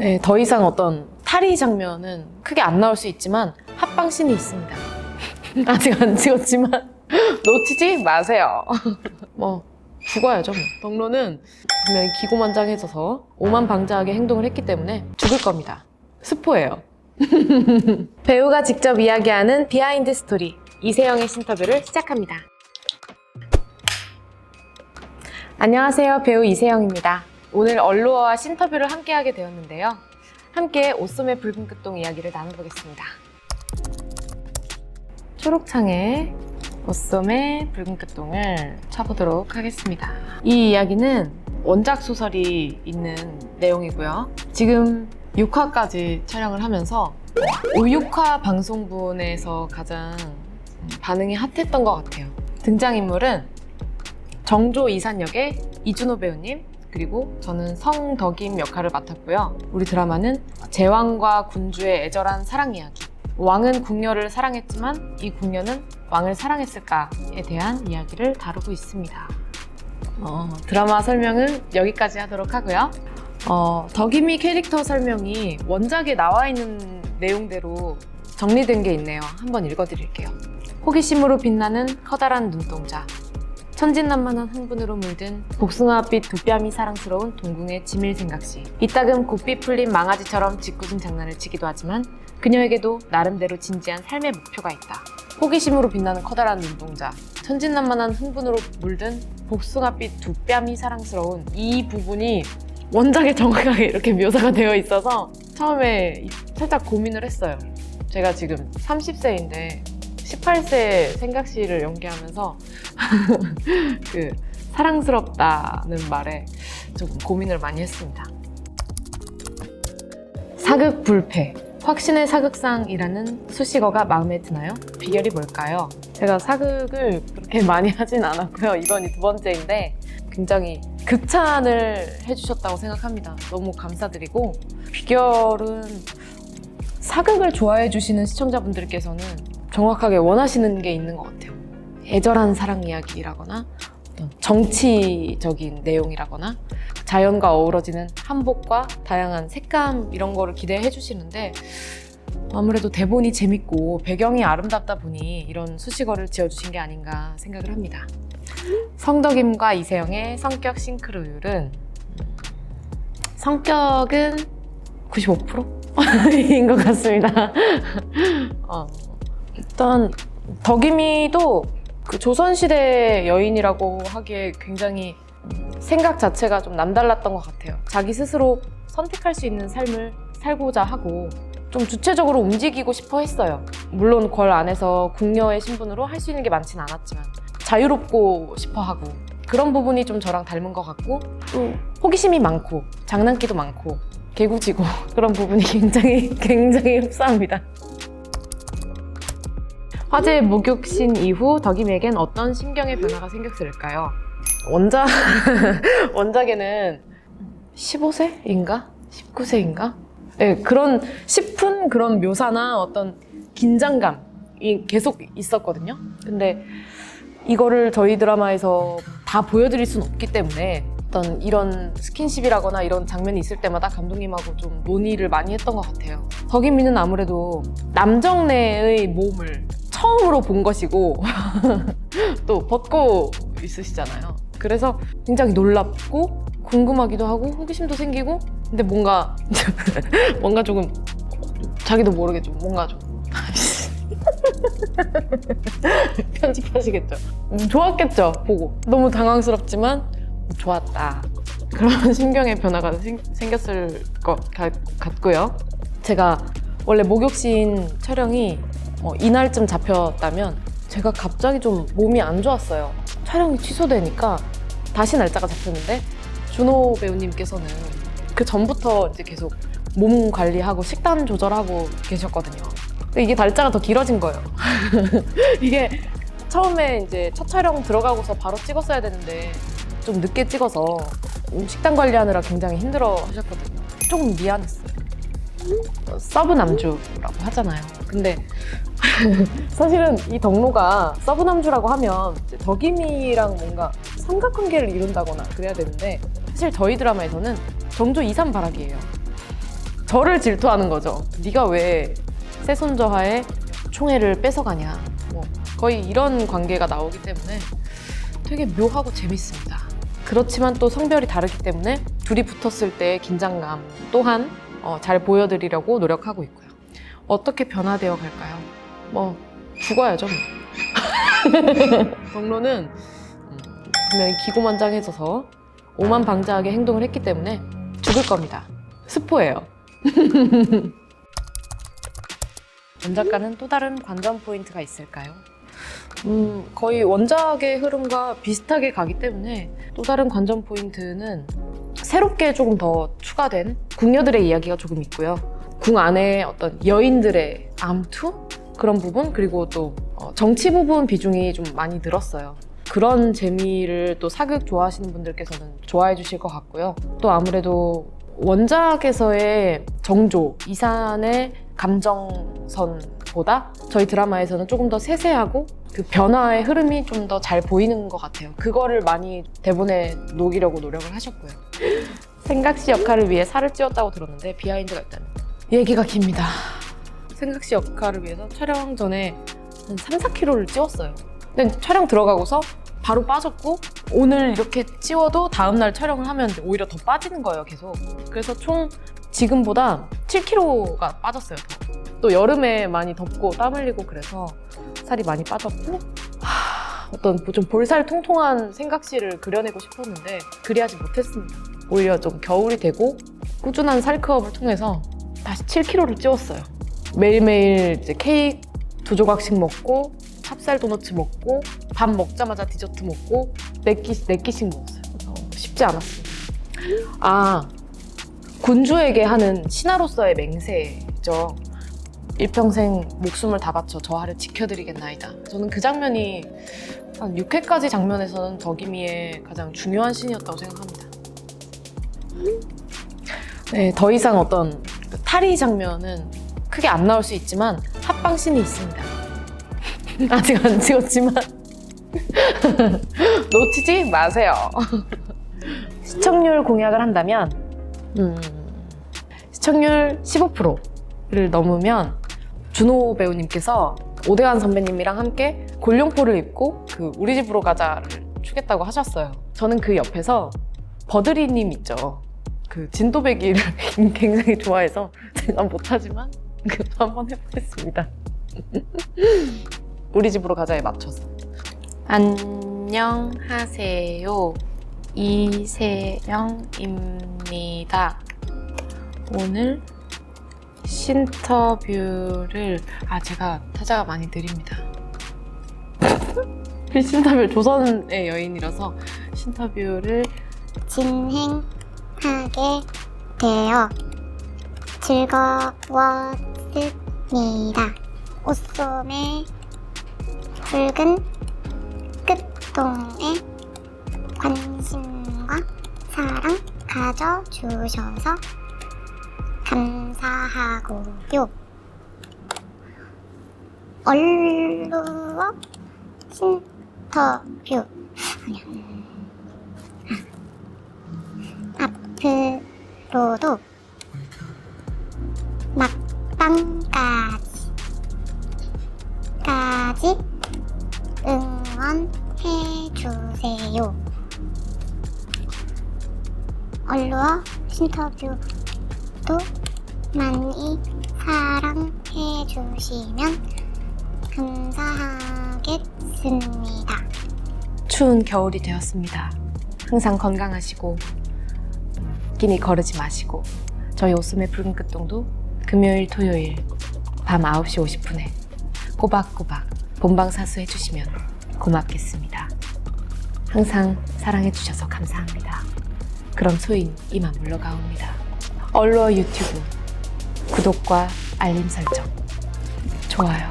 네, 더 이상 어떤 탈의 장면은 크게 안 나올 수 있지만 합방씬이 있습니다. 아직 안 찍었지만 놓치지 마세요. 뭐 죽어야죠. 뭐. 덕로는 분명히 기고만장해져서 오만방자하게 행동을 했기 때문에 죽을 겁니다. 스포예요. 배우가 직접 이야기하는 비하인드 스토리 이세영의 신터뷰를 시작합니다. 안녕하세요, 배우 이세영입니다. 오늘 얼루어와 신터뷰를 함께하게 되었는데요. 함께 오썸의 붉은 끝동 이야기를 나눠보겠습니다. 초록창에 오썸의 붉은 끝동을 쳐보도록 하겠습니다. 이 이야기는 원작 소설이 있는 내용이고요. 지금 6화까지 촬영을 하면서 5, 6화 방송분에서 가장 반응이 핫했던 것 같아요. 등장인물은 정조 이산 역의 이준호 배우님, 그리고 저는 성덕임 역할을 맡았고요. 우리 드라마는 제왕과 군주의 애절한 사랑 이야기. 왕은 궁녀를 사랑했지만 이 궁녀는 왕을 사랑했을까에 대한 이야기를 다루고 있습니다. 드라마 설명은 여기까지 하도록 하고요. 덕임이 캐릭터 설명이 원작에 나와 있는 내용대로 정리된 게 있네요. 한번 읽어드릴게요. 호기심으로 빛나는 커다란 눈동자, 천진난만한 흥분으로 물든 복숭아빛 두 뺨이 사랑스러운 동궁의 지밀 생각시. 이따금 곱비 풀린 망아지처럼 짓궂은 장난을 치기도 하지만 그녀에게도 나름대로 진지한 삶의 목표가 있다. 호기심으로 빛나는 커다란 눈동자, 천진난만한 흥분으로 물든 복숭아빛 두 뺨이 사랑스러운 이 부분이 원작에 정확하게 이렇게 묘사가 되어 있어서 처음에 살짝 고민을 했어요. 제가 지금 30세인데 18세 생각시를 연기하면서 그 사랑스럽다는 말에 조금 고민을 많이 했습니다. 사극불패, 확신의 사극상이라는 수식어가 마음에 드나요? 비결이 뭘까요? 제가 사극을 그렇게 많이 하진 않았고요. 이번이 두 번째인데 굉장히 극찬을 해주셨다고 생각합니다. 너무 감사드리고, 비결은 사극을 좋아해 주시는 시청자분들께서는 정확하게 원하시는 게 있는 것 같아요. 애절한 사랑 이야기라거나 어떤 정치적인 내용이라거나 자연과 어우러지는 한복과 다양한 색감 이런 거를 기대해 주시는데, 아무래도 대본이 재밌고 배경이 아름답다 보니 이런 수식어를 지어주신 게 아닌가 생각을 합니다. 성덕임과 이세영의 성격 싱크로율은 성격은 95%인 것 같습니다. 일단 덕임이도 그 조선시대 여인이라고 하기에 굉장히 생각 자체가 좀 남달랐던 것 같아요. 자기 스스로 선택할 수 있는 삶을 살고자 하고 좀 주체적으로 움직이고 싶어 했어요. 물론 궐 안에서 궁녀의 신분으로 할 수 있는 게 많진 않았지만 자유롭고 싶어 하고, 그런 부분이 좀 저랑 닮은 것 같고, 또 호기심이 많고 장난기도 많고 개구지고 그런 부분이 굉장히 흡사합니다. 화제의 목욕신 이후 덕임에겐 어떤 심경의 변화가 생겼을까요? 원작에는 15세인가? 19세인가? 네, 그런 싶은 그런 묘사나 어떤 긴장감이 계속 있었거든요. 근데 이거를 저희 드라마에서 다 보여드릴 수는 없기 때문에 어떤 이런 스킨십이라거나 이런 장면이 있을 때마다 감독님하고 좀 논의를 많이 했던 것 같아요. 덕임이는 아무래도 남정네의 몸을 처음으로 본 것이고 또 벗고 있으시잖아요. 그래서 굉장히 놀랍고 궁금하기도 하고 호기심도 생기고, 근데 뭔가 조금 자기도 모르게 좀 뭔가 좀 편집하시겠죠? 좋았겠죠, 보고. 너무 당황스럽지만 좋았다. 그런 심경의 변화가 생겼을 것 같고요. 제가 원래 목욕씬 촬영이 이날쯤 잡혔다면 제가 갑자기 좀 몸이 안 좋았어요. 촬영이 취소되니까 다시 날짜가 잡혔는데 준호 배우님께서는 그 전부터 이제 계속 몸 관리하고 식단 조절하고 계셨거든요. 근데 이게 날짜가 더 길어진 거예요. 이게 처음에 이제 첫 촬영 들어가고서 바로 찍었어야 되는데 좀 늦게 찍어서 식단 관리하느라 굉장히 힘들어 하셨거든요. 조금 미안했어요. 서브 남주라고 하잖아요. 근데 사실은 이 덕로가 서브 남주라고 하면 덕임이랑 뭔가 삼각관계를 이룬다거나 그래야 되는데, 사실 저희 드라마에서는 정조 이산 바락이에요. 저를 질투하는 거죠. 네가 왜 새손저하에 총애를 뺏어가냐. 뭐 거의 이런 관계가 나오기 때문에 되게 묘하고 재밌습니다. 그렇지만 또 성별이 다르기 때문에 둘이 붙었을 때의 긴장감 또한 잘 보여드리려고 노력하고 있고요. 어떻게 변화되어 갈까요? 뭐 죽어야죠. 덕로는 분명히 기고만장해져서 오만방자하게 행동을 했기 때문에 죽을 겁니다. 스포예요. 원작과는 또 다른 관전 포인트가 있을까요? 거의 원작의 흐름과 비슷하게 가기 때문에 또 다른 관전 포인트는 새롭게 조금 더 추가된 궁녀들의 이야기가 조금 있고요. 궁 안에 어떤 여인들의 암투? 그런 부분? 그리고 또 정치 부분 비중이 좀 많이 늘었어요. 그런 재미를 또 사극 좋아하시는 분들께서는 좋아해 주실 것 같고요. 또 아무래도 원작에서의 정조, 이산의 감정선보다 저희 드라마에서는 조금 더 세세하고 그 변화의 흐름이 좀 더 잘 보이는 것 같아요. 그거를 많이 대본에 녹이려고 노력을 하셨고요. 생각씨 역할을 위해 살을 찌웠다고 들었는데 비하인드가 있다는 얘기가 깁니다. 생각씨 역할을 위해서 촬영 전에 한 3-4kg를 찌웠어요. 근데 촬영 들어가고서 바로 빠졌고 오늘 이렇게 찌워도 다음날 촬영을 하면 오히려 더 빠지는 거예요, 계속. 그래서 총 지금보다 7kg가 빠졌어요. 또 여름에 많이 덥고 땀 흘리고 그래서 살이 많이 빠졌고 어떤 좀 볼살 통통한 생각씨를 그려내고 싶었는데 그리하지 못했습니다. 오히려 좀 겨울이 되고 꾸준한 살크업을 통해서 다시 7kg를 찌웠어요. 매일매일 이제 케이크 2조각씩 먹고 찹쌀 도너츠 먹고 밥 먹자마자 디저트 먹고 4끼씩 먹었어요. 쉽지 않았습니다. 군주에게 하는 신하로서의 맹세죠. 일평생 목숨을 다 바쳐 저하를 지켜드리겠나이다. 저는 그 장면이 한 6회까지 장면에서는 덕이미의 가장 중요한 씬이었다고 생각합니다. 네, 더 이상 어떤 탈의 장면은 크게 안 나올 수 있지만 합방 씬이 있습니다. 아직 안 찍었지만 놓치지 마세요. 시청률 공약을 한다면 시청률 15%를 넘으면 준호 배우님께서 오대환 선배님이랑 함께 골룡포를 입고 그 우리 집으로 가자를 추겠다고 하셨어요. 저는 그 옆에서 버드리님 있죠. 그 진또배기를 굉장히 좋아해서 제가 못하지만 한번 해보겠습니다. 우리 집으로 가자에 맞춰서. 안녕하세요. 이세영입니다. 오늘 신터뷰를 제가 타자가 많이 느립니다. 신터뷰 조선의 여인이라서 신터뷰를 진행하게 되어 즐거웠습니다. 옷소매 붉은 끝동에 관심과 사랑 가져주셔서 감사하고요. 얼루어 신터뷰 앞으로도 막방까지 응원해주세요. 얼루어 신터뷰도 많이 사랑해주시면 감사하겠습니다. 추운 겨울이 되었습니다. 항상 건강하시고 끼니 거르지 마시고 저희 옷소매 붉은 끝동도 금요일 토요일 밤 9시 50분에 꼬박꼬박 본방사수 해주시면 고맙겠습니다. 항상 사랑해주셔서 감사합니다. 그럼 소인 이만 물러가옵니다. 얼루어 유튜브 구독과 알림 설정, 좋아요